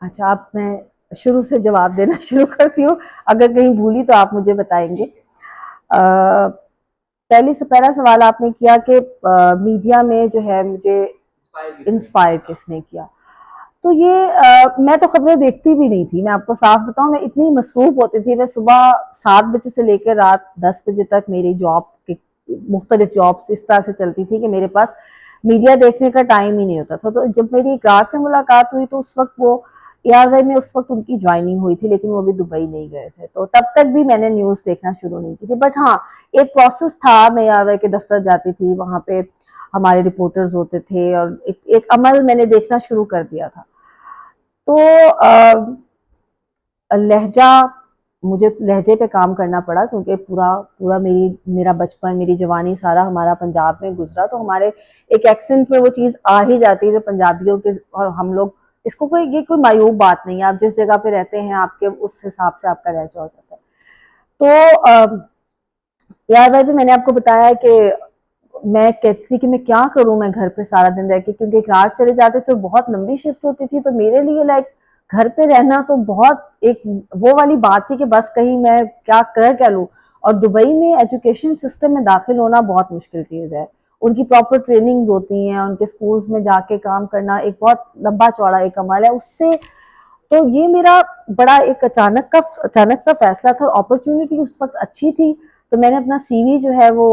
अच्छा, आप मैं शुरू से जवाब देना शुरू करती हूँ, अगर कहीं भूली तो आप मुझे बताएंगे। पहली से पहला सवाल आपने किया कि मीडिया में जो है मुझे इंस्पायर किसने किया। तो ये मैं तो खबरें देखती भी नहीं थी, मैं आपको साफ बताऊं, मैं इतनी मसरूफ होती थी। मैं सुबह 7 बजे से लेकर रात 10 बजे तक मेरी जॉब की मुख्तलिफ जॉब्स इस तरह से चलती थी कि मेरे पास मीडिया देखने का टाइम ही नहीं होता था। तो जब मेरी इकरार से मुलाकात हुई तो उस वक्त वो एआरवाई में उस वक्त उनकी ज्वाइनिंग हुई थी, लेकिन वो अभी दुबई नहीं गए थे, तो तब तक भी मैंने न्यूज़ देखना शुरू नहीं की थी। बट हाँ, एक प्रोसेस था, मैं एआरवाई के दफ्तर जाती थी, वहां पे हमारे रिपोर्टर्स होते थे और एक अमल मैंने देखना शुरू कर दिया था। तो लहजा, मुझे लहजे पे काम करना पड़ा क्योंकि पूरा पूरा मेरा बचपन, मेरी जवानी सारा हमारा पंजाब में गुजरा, तो हमारे एक एक्सेंट में वो चीज़ आ ही जाती है जो पंजाबियों के, और हम लोग इसको ये कोई मायूब बात नहीं है, आप जिस जगह पे रहते हैं आपके उस हिसाब से आपका लहजा हो जाता है। तो यार भाई भी मैंने आपको बताया कि मैं कहती थी कि मैं क्या करूं, मैं घर पे सारा दिन रह के, क्योंकि रात चले जाते तो बहुत लंबी शिफ्ट होती थी, तो मेरे लिए लाइक घर पे रहना तो बहुत एक वो वाली बात थी कि बस कहीं मैं क्या लूं। और दुबई में एजुकेशन सिस्टम में दाखिल होना बहुत मुश्किल चीज है, उनकी प्रॉपर ट्रेनिंग्स होती हैं, उनके स्कूल्स में जाके काम करना एक बहुत लंबा चौड़ा एक अमल है उससे। तो ये मेरा बड़ा एक अचानक सा फैसला था। अपॉर्चुनिटी उस वक्त अच्छी थी, तो मैंने अपना सीवी जो है वो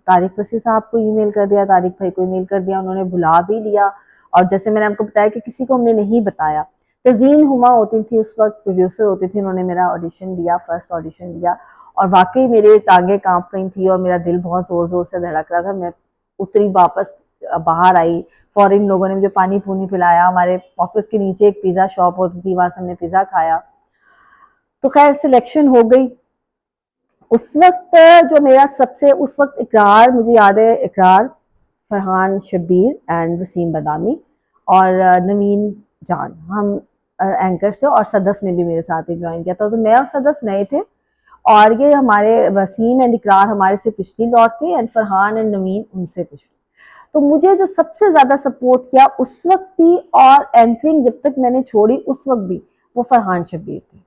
तारिक वसी साहब को ईमेल कर दिया, तारिक भाई को ईमेल कर दिया, उन्होंने बुला भी लिया। और जैसे मैंने आपको बताया कि किसी को हमने नहीं बताया, तजीन हुमा होती थी उस वक्त, प्रोड्यूसर होती थी, उन्होंने मेरा ऑडिशन दिया, फर्स्ट ऑडिशन दिया, और वाकई मेरे टांगे कांप रही थी और मेरा दिल बहुत जोर जोर से धड़क रहा था। मैं उतरी, वापस बाहर आई, फॉरेन लोगों ने मुझे पानी पूनी पिलाया, हमारे ऑफिस के नीचे एक पिज़्ज़ा शॉप होती थी, वहां से हमने पिज़्ज़ा खाया। तो खैर सिलेक्शन हो गई। उस वक्त जो मेरा सबसे उस वक्त इकरार, मुझे याद है, इकरार, फरहान शब्बीर एंड वसीम बदामी और नवीन जान, हम एंकर्स थे, और सदफ ने भी मेरे साथ ही ज्वाइन किया था। तो मैं और सदफ नए थे, और ये हमारे वसीम एंड इकरार हमारे से पिछली लॉट थे, एंड फरहान एंड नवीन उनसे पिछली। तो मुझे जो सबसे ज्यादा सपोर्ट किया उस वक्त भी, और एंकरिंग जब तक मैंने छोड़ी उस वक्त भी, वो फरहान शब्बीर थे।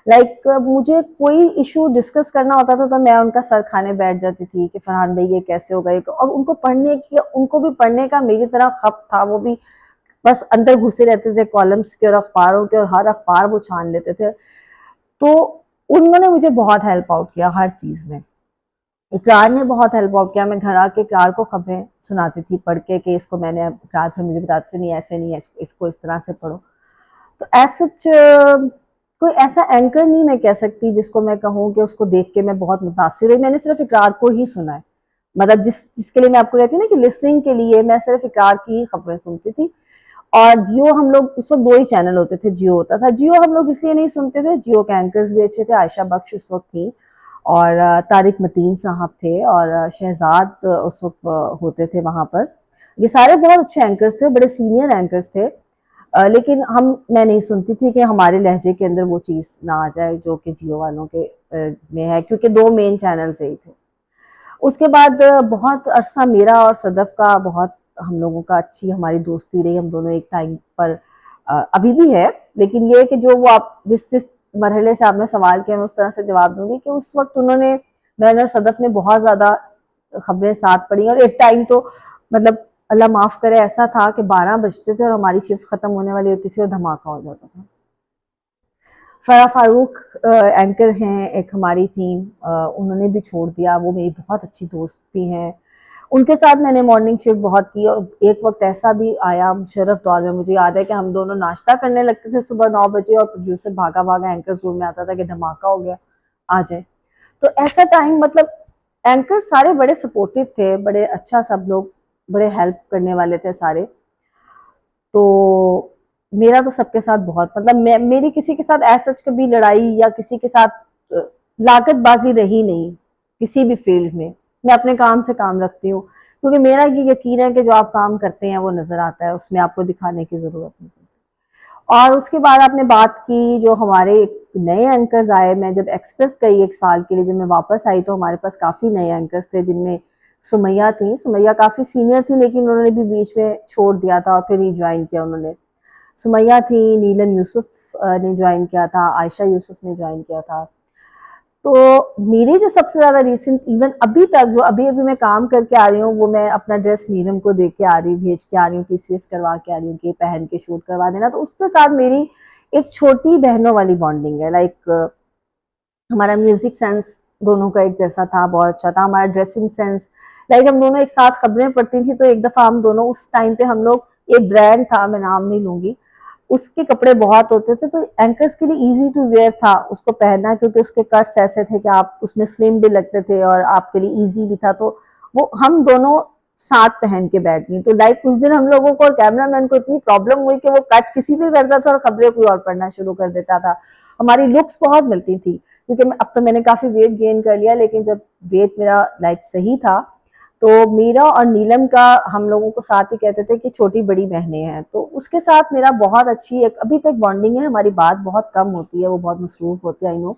लाइक मुझे कोई इशू डिस्कस करना होता था तो मैं उनका सर खाने बैठ जाती थी कि फरहान भाई ये कैसे होगा, और उनको पढ़ने की, उनको भी पढ़ने का मेरी तरह खप था, वो भी बस अंदर घुसे रहते थे कॉलम्स के और अखबारों के, और हर अखबार वो छान लेते थे। तो उन्होंने मुझे बहुत हेल्प आउट किया हर चीज में। इकरार ने बहुत हेल्प आउट किया, मैं घर आके इकरार को खबरें सुनाती थी पढ़ के कि इसको मैंने, इकरार फिर मुझे बताते नहीं ऐसे नहीं है, इसको इस तरह से पढ़ो। तो ऐसा कोई ऐसा एंकर नहीं मैं कह सकती जिसको मैं कहूँ कि उसको देख के मैं बहुत मुतासिर हुई, मैंने सिर्फ इकरार को ही सुना है। मतलब जिसके लिए मैं आपको कहती हूँ ना कि लिसनिंग के लिए मैं सिर्फ इकरार की ही खबरें सुनती थी। और जियो, हम लोग उस वक्त दो ही चैनल होते थे, जियो होता था। जियो हम लोग इसलिए नहीं सुनते थे, जियो के एंकर्स भी अच्छे थे, आयशा बख्श उस वक्त थी, और तारिक मतीन साहब थे, और शहजाद उस वक्त होते थे वहां पर। ये सारे बहुत अच्छे एंकर्स थे, बड़े सीनियर एंकर्स थे। लेकिन मैं नहीं सुनती थी कि हमारे लहजे के अंदर वो चीज़ ना आ जाए जो कि जियो वालों के में है, क्योंकि दो मेन चैनल ही थे। उसके बाद बहुत अरसा मेरा और सदफ का, बहुत हम लोगों का अच्छी हमारी दोस्ती रही, हम दोनों एक टाइम पर, अभी भी है। लेकिन ये कि जो वो आप जिस जिस मरहले से आपने सवाल किया मैं उस तरह से जवाब दूंगी कि उस वक्त उन्होंने, मैंने और सदफ ने बहुत ज्यादा खबरें साथ पढ़ी, और एक टाइम तो मतलब अल्लाह माफ करे ऐसा था कि 12 बजते थे और हमारी शिफ्ट खत्म होने वाली होती थी और धमाका हो जाता था। फरा फारूक एंकर हैं एक हमारी थी, उन्होंने भी छोड़ दिया, वो मेरी बहुत अच्छी दोस्त भी हैं। उनके साथ मैंने मॉर्निंग शिफ्ट बहुत की, और एक वक्त ऐसा भी आया मुशर्रफ दौर में, मुझे याद है कि हम दोनों नाश्ता करने लगते थे सुबह 9 बजे, और प्रोड्यूसर भागा भागा एंकर रूम में आता था कि धमाका हो गया, आ जाए। तो ऐसा टाइम, मतलब एंकर सारे बड़े सपोर्टिव थे, बड़े अच्छा, सब लोग बड़े हेल्प करने वाले थे सारे। तो मेरा तो सबके साथ बहुत, मतलब मेरी किसी के साथ ऐसा कभी लड़ाई या किसी के साथ लागतबाजी रही नहीं किसी भी फील्ड में। मैं अपने काम से काम रखती हूँ, क्योंकि मेरा ये यकीन है कि जो आप काम करते हैं वो नजर आता है, उसमें आपको दिखाने की जरूरत नहीं। और उसके बाद आपने बात की जो हमारे नए एंकर्स आए, मैं जब एक्सप्रेस गई 1 साल के लिए, जब मैं वापस आई तो हमारे पास काफी नए एंकर्स थे, जिनमें सुमैया थी। सुमैया काफी सीनियर थी लेकिन उन्होंने भी बीच में छोड़ दिया था और फिर रिज्वाइन किया उन्होंने। सुमैया थी, नीलम यूसुफ ने ज्वाइन किया था, आयशा यूसुफ ने ज्वाइन किया था। तो मेरे जो सबसे ज़्यादा रिसेंट इवन अभी तक जो अभी-अभी मैं काम करके आ रही हूँ, वो मैं अपना ड्रेस नीलम को दे के आ रही हूँ, भेज के आ रही हूँ, टीसीएस करवा के आ रही हूँ कि पहन के शूट करवा देना। तो उसके साथ मेरी एक छोटी बहनों वाली बॉन्डिंग है। लाइक हमारा म्यूजिक सेंस दोनों का एक जैसा था, बहुत अच्छा था। हमारा ड्रेसिंग सेंस, लाइक हम दोनों एक साथ खबरें पढ़ती थी, तो एक दफ़ा हम दोनों उस टाइम पे हम लोग, एक ब्रांड था, मैं नाम नहीं लूँगी, उसके कपड़े बहुत होते थे, तो एंकर्स के लिए ईज़ी टू वियर था उसको पहनना, क्योंकि उसके कट्स ऐसे थे कि आप उसमें स्लिम भी लगते थे और आपके लिए ईज़ी भी था। तो वो हम दोनों साथ पहन के बैठ गई। तो लाइक उस दिन हम लोगों को और कैमरामैन को इतनी प्रॉब्लम हुई कि वो कट किसी भी करता था और खबरें कोई और पढ़ना शुरू कर देता था। हमारी लुक्स बहुत मिलती थी, क्योंकि अब तो मैंने काफ़ी वेट गेन कर लिया, लेकिन जब वेट मेरा लाइक सही था, तो मेरा और नीलम का हम लोगों को साथ ही कहते थे कि छोटी बड़ी बहनें हैं। तो उसके साथ मेरा बहुत अच्छी एक अभी तक बॉन्डिंग है। हमारी बात बहुत कम होती है, वो बहुत मसरूफ होती है, आई नो,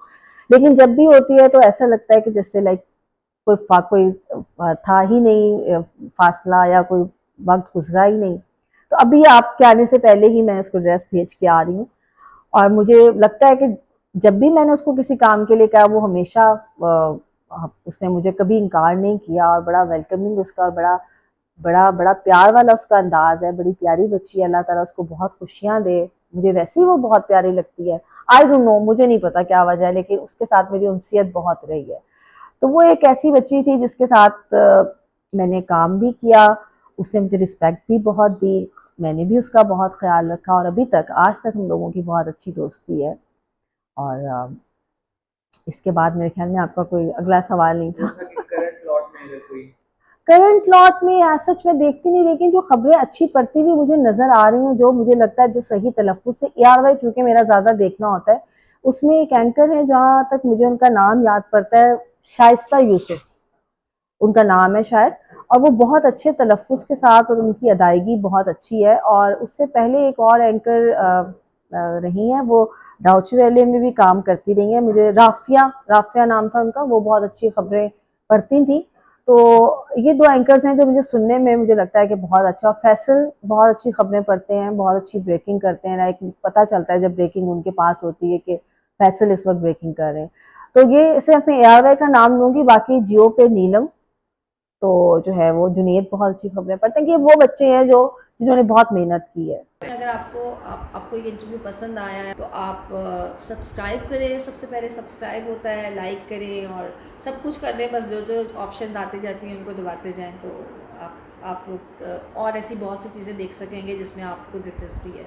लेकिन जब भी होती है तो ऐसा लगता है कि जैसे लाइक कोई था ही नहीं, फासला या कोई वक्त गुजरा ही नहीं। तो अभी आपके आने से पहले ही मैं उसको ड्रेस भेज के आ रही हूँ, और मुझे लगता है कि जब भी मैंने उसको किसी काम के लिए कहा, वो हमेशा उसने मुझे कभी इनकार नहीं किया, और बड़ा वेलकमिंग उसका, और बड़ा बड़ा बड़ा प्यार वाला उसका अंदाज है। बड़ी प्यारी बच्ची है, अल्लाह ताला उसको बहुत खुशियाँ दे। मुझे वैसे ही वो बहुत प्यारी लगती है। आई डोंट नो, मुझे नहीं पता क्या वजह है, लेकिन उसके साथ मेरी उनसियत बहुत रही है। तो वो एक ऐसी बच्ची थी जिसके साथ मैंने काम भी किया, उसने मुझे रिस्पेक्ट भी बहुत दी, मैंने भी उसका बहुत ख्याल रखा, और अभी तक आज तक हम लोगों की बहुत अच्छी दोस्ती है। और इसके बाद मेरे ख्याल में आपका कोई अगला सवाल नहीं था। करंट प्लॉट में अगर कोई करंट लॉट में आज सच में देखती नहीं, लेकिन जो खबरें अच्छी पढ़ती हुई मुझे नजर आ रही हैं, जो मुझे लगता है जो सही तलफ़ुज़ से, ARY चूंकि मेरा ज़्यादा देखना होता है, उसमें एक एंकर है, जहाँ तक मुझे उनका नाम याद पड़ता है, शाइस्ता यूसुफ उनका नाम है शायद। और वो बहुत अच्छे तलफ़ुज़ के साथ, और उनकी अदायगी बहुत अच्छी है। और उससे पहले एक और एंकर रही हैं, वो डाउची वैले में भी काम करती रही हैं, मुझे राफिया राफिया नाम था उनका, वो बहुत अच्छी खबरें पढ़ती थी। तो ये दो एंकर्स हैं जो मुझे सुनने में मुझे लगता है कि बहुत अच्छा। फैसल बहुत अच्छी खबरें पढ़ते हैं, बहुत अच्छी ब्रेकिंग करते हैं, लाइक पता चलता है जब ब्रेकिंग उनके पास होती है कि फैसल इस वक्त ब्रेकिंग कर रहे हैं। तो ये सिर्फ मैं ARY का नाम लूंगी, बाकी जियो पे नीलम, तो जो है वो जुनेद बहुत अच्छी खबरें पढ़ते हैं। कि वो बच्चे हैं जो जिन्होंने बहुत मेहनत की है। अगर आपको ये इंटरव्यू पसंद आया है तो आप सब्सक्राइब करें। सबसे पहले सब्सक्राइब होता है, लाइक करें और सब कुछ कर दें, बस जो जो ऑप्शन आती जाती हैं उनको दबाते जाएं, तो आप लोग और ऐसी बहुत सी चीज़ें देख सकेंगे जिसमें आपको दिलचस्पी है।